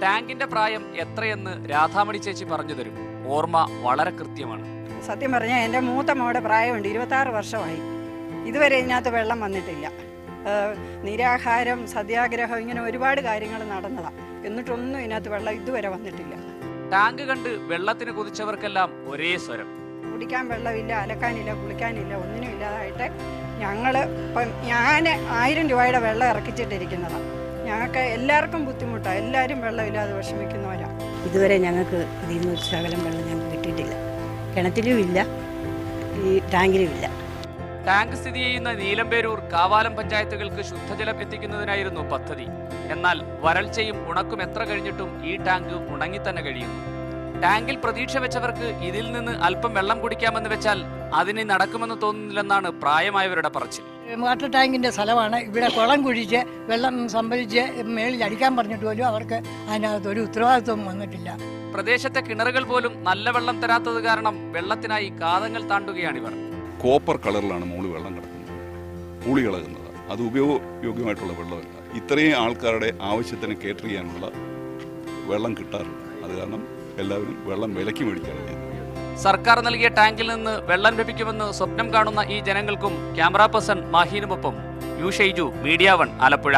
ടാങ്കിന്റെ പ്രായം എത്രയെന്ന് രാധാമണി ചേച്ചി പറഞ്ഞു തരും. ഓർമ്മ വളരെ കൃത്യമാണ്. സത്യം പറഞ്ഞാൽ എൻ്റെ മൂത്ത മോടെ പ്രായമുണ്ട്, 26 വർഷമായി. ഇതുവരെ ഇതിനകത്ത് വെള്ളം വന്നിട്ടില്ല. നിരാഹാരം, സത്യാഗ്രഹം, ഇങ്ങനെ ഒരുപാട് കാര്യങ്ങൾ നടന്നതാണ്. എന്നിട്ടൊന്നും ഇതിനകത്ത് വെള്ളം ഇതുവരെ വന്നിട്ടില്ല. ടാങ്ക് കണ്ട് വെള്ളത്തിന് കുതിച്ചവർക്കെല്ലാം ഒരേ സ്വരം. കുടിക്കാൻ വെള്ളമില്ല, അലക്കാനില്ല, കുളിക്കാനില്ല, ഒന്നിനും ഇല്ലാതായിട്ട് ഞാൻ 1000 രൂപയുടെ വെള്ളം ഇറക്കിച്ചിട്ടിരിക്കുന്നതാണ്. ഞങ്ങൾക്ക് എല്ലാവർക്കും ബുദ്ധിമുട്ടാണ്. എല്ലാവരും വെള്ളമില്ലാതെ വിഷമിക്കുന്നവരാണ്. ഇതുവരെ ഞങ്ങൾക്ക് ഇതിൽ നിന്ന് ഒരു ശകലം വെള്ളം ഞങ്ങൾക്ക് കിട്ടിയിട്ടില്ല. കിണറ്റിലും ഇല്ല, ഈ ടാങ്കിലും ഇല്ല. ടാങ്ക് സ്ഥിതി ചെയ്യുന്ന നീലമ്പേരൂർ, കാവാലം പഞ്ചായത്തുകൾക്ക് ശുദ്ധജലം എത്തിക്കുന്നതിനായിരുന്നു പദ്ധതി. എന്നാൽ വരൾച്ചയും ഉണക്കും എത്ര കഴിഞ്ഞിട്ടും ഈ ടാങ്ക് ഉണങ്ങിത്തന്നെ കഴിയുന്നു. ടാങ്കിൽ പ്രതീക്ഷ വെച്ചവർക്ക് ഇതിൽ നിന്ന് അല്പം വെള്ളം കുടിക്കാമെന്ന് വെച്ചാൽ അതിന് നടക്കുമെന്ന് തോന്നുന്നില്ലെന്നാണ് പ്രായമായവരുടെ പറച്ചിൽ. വാട്ടർ ടാങ്കിൻ്റെ സ്ഥലമാണ്. ഇവിടെ കുളം കുഴിച്ച് വെള്ളം സംഭരിച്ച് മേളിൽ അടിക്കാൻ പറഞ്ഞിട്ട് പോലും അവർക്ക് അതിനകത്ത് ഒരു ഉത്തരവാദിത്വം വന്നിട്ടില്ല. പ്രദേശത്തെ കിണറുകൾ പോലും നല്ല വെള്ളം തരാത്തത് കാരണം വെള്ളത്തിനായി കാതങ്ങൾ താണ്ടുകയാണിവർ. കോപ്പർ കളറിലാണ് മുകളിൽ വെള്ളം കിടക്കുന്നത്, പൂളി കിടക്കുന്നത്. അത് ഉപയോഗയോഗ്യമായിട്ടുള്ള വെള്ളമല്ല. ഇത്രയും ആൾക്കാരുടെ ആവശ്യത്തിന് കേറ്റർ ചെയ്യാനുള്ള വെള്ളം കിട്ടാറില്ല. അത് കാരണം എല്ലാവരും വെള്ളം വിലയ്ക്ക് മേടിക്കുകയാണ് ചെയ്യുന്നത്. സർക്കാർ നൽകിയ ടാങ്കിൽ നിന്ന് വെള്ളം ലഭിക്കുമെന്ന് സ്വപ്നം കാണുന്ന ഈ ജനങ്ങൾക്കും ക്യാമറ പേഴ്സൺ മാഹീനുമൊപ്പം യു ഷൈജു, മീഡിയ 1, ആലപ്പുഴ.